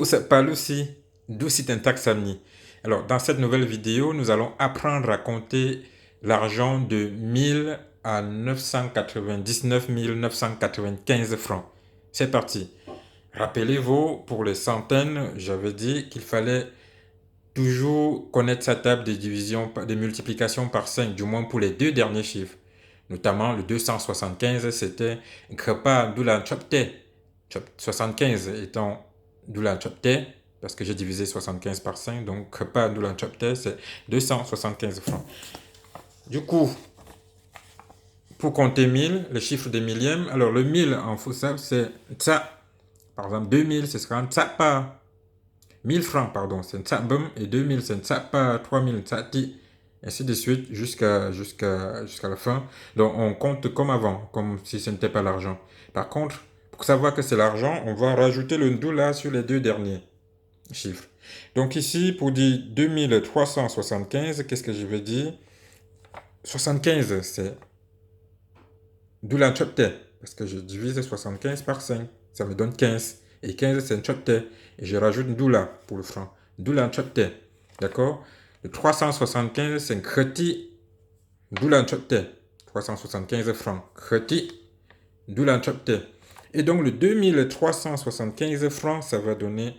c'est pas aussi, d'où c'est un taxami. Alors, dans cette nouvelle vidéo, nous allons apprendre à compter l'argent de 1000 à 999 995 francs. C'est parti. Rappelez-vous, pour les centaines, j'avais dit qu'il fallait toujours connaître sa table de division, de multiplication par 5, du moins pour les deux derniers chiffres. Notamment le 275, c'était Krepa Dula Chopte. 75 étant Dula Chopte, parce que j'ai divisé 75 par 5, donc Krepa Dula Chopte, c'est 275 francs. Du coup, pour compter 1000, le chiffre des millièmes, alors le 1000 en Foussab, c'est Tsa. Par exemple, 2000, ce sera Tsapa. 1000 francs, pardon, c'est Tsabum, et 2000, c'est Tsapa, 3000, Tsati, ainsi de suite, jusqu'à la fin. Donc, on compte comme avant, comme si ce n'était pas l'argent. Par contre, pour savoir que c'est l'argent, on va rajouter le doula sur les deux derniers chiffres. Donc ici, pour dire 2375, qu'est-ce que je vais dire? 75, c'est doula chopte, parce que je divise 75 par 5, ça me donne 15. Et 15, c'est un chopte. Et je rajoute doula pour le franc. Doula chopte. D'accord? Le 375, c'est un kreti. Doula chopte. 375 francs. Kreti. Doula chopte. Et donc, le 2375 francs, ça va donner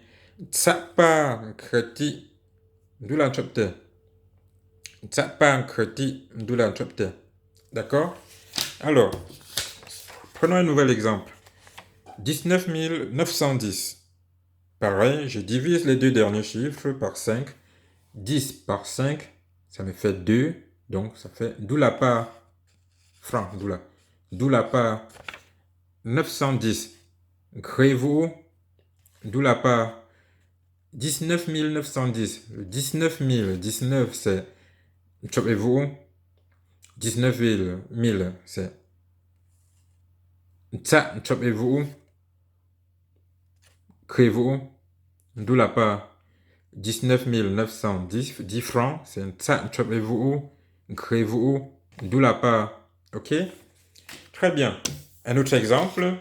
tsapa kreti. Doula chopte. Tsapa kreti. Doula chopte. D'accord? Alors, prenons un nouvel exemple. 19 910. Pareil, je divise les deux derniers chiffres par 5. 10 par 5, ça me fait 2. Donc, ça fait d'où la part franc, d'où la part 910. Créez-vous, d'où la part 19 910. Le 19 000, 19, c'est chopez-vous. 19 000, c'est tsa, chopez-vous. Créez-vous, d'où la part 19 910, 10 francs, c'est un tsa, chopez-vous, créez-vous, d'où la part. Ok? Très bien. Un autre exemple.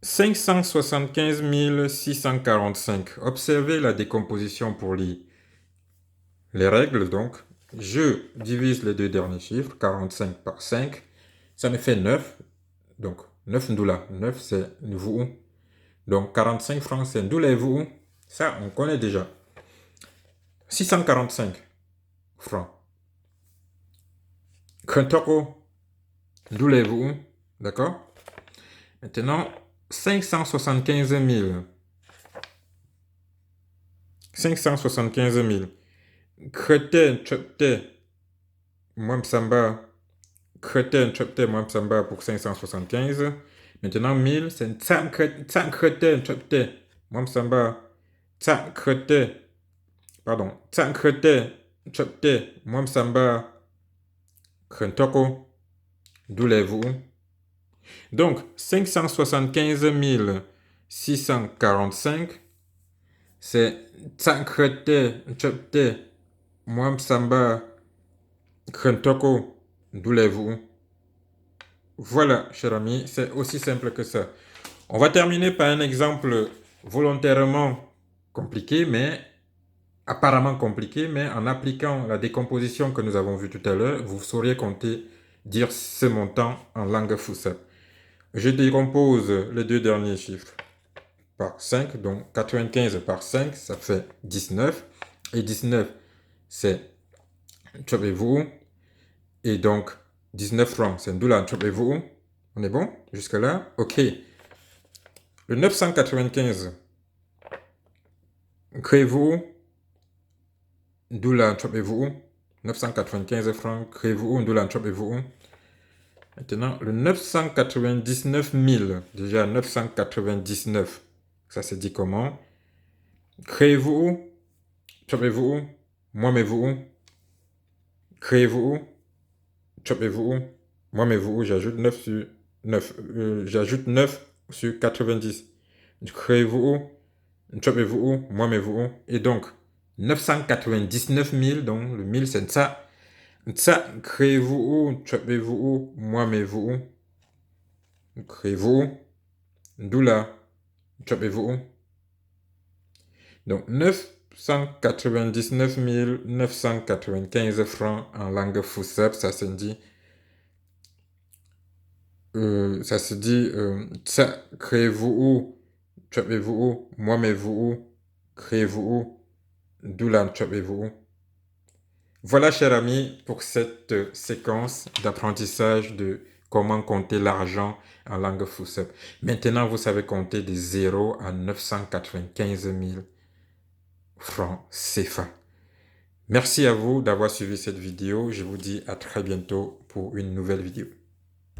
575 645. Observez la décomposition pour les règles. Donc, je divise les deux derniers chiffres, 45 par 5. Ça me fait 9. Donc, 9 ndoula. 9, c'est vous. Donc, 45 francs, c'est ndoula et vous. Ça, on connaît déjà. 645 francs. Krentoko, ndoula et vous. D'accord? Maintenant, 575 000. 575 000. Crétin, chopte, Mwamsamba. Crétin, chopte, Mwamsamba pour 575. Maintenant, 1000, c'est Tsan Crétin, chopte, Mwamsamba. Tsan Crétin, pardon. Tsan Crétin, chopte, Mwamsamba. Krentoko. D'où vous. Donc, 575 645, c'est Tsankrete, Chopte, Mwamsamba, Krentoko, d'où vous. Voilà, cher ami, c'est aussi simple que ça. On va terminer par un exemple volontairement compliqué, mais apparemment compliqué, mais en appliquant la décomposition que nous avons vue tout à l'heure, vous sauriez compter, dire ce montant en langue Foussa. Je décompose les deux derniers chiffres par 5, donc 95 par 5, ça fait 19. Et 19, c'est chopez-vous. Et donc, 19 francs, c'est un dollar, chopez-vous. On est bon jusque-là? Ok. Le 995, créez-vous. Dollar, chopez-vous. 995 francs, créez-vous. Dollar, chopez-vous. Maintenant, le 999 000, déjà 999, ça se dit comment? Créez-vous, chopez-vous, moi-mais-vous, créez-vous, chopez-vous, moi-mais-vous, j'ajoute 9 sur 9, j'ajoute 9 sur 90. Créez-vous, chopez-vous, moi-mais-vous, et donc 999 000, donc le 1000 c'est ça. Ça, créez-vous, chopez-vous, moi-mais-vous, créez-vous, d'où là, chopez-vous, Donc 999 995 francs en langue Foussep, ça se dit, ça, créez-vous où, chopez-vous où, moi mais vous où, créez-vous où, d'où là, chopez-vous où. Voilà, cher ami, pour cette séquence d'apprentissage de comment compter l'argent en langue Foussep. Maintenant, vous savez compter de 0 à 995 000 francs CFA. Merci à vous d'avoir suivi cette vidéo. Je vous dis à très bientôt pour une nouvelle vidéo.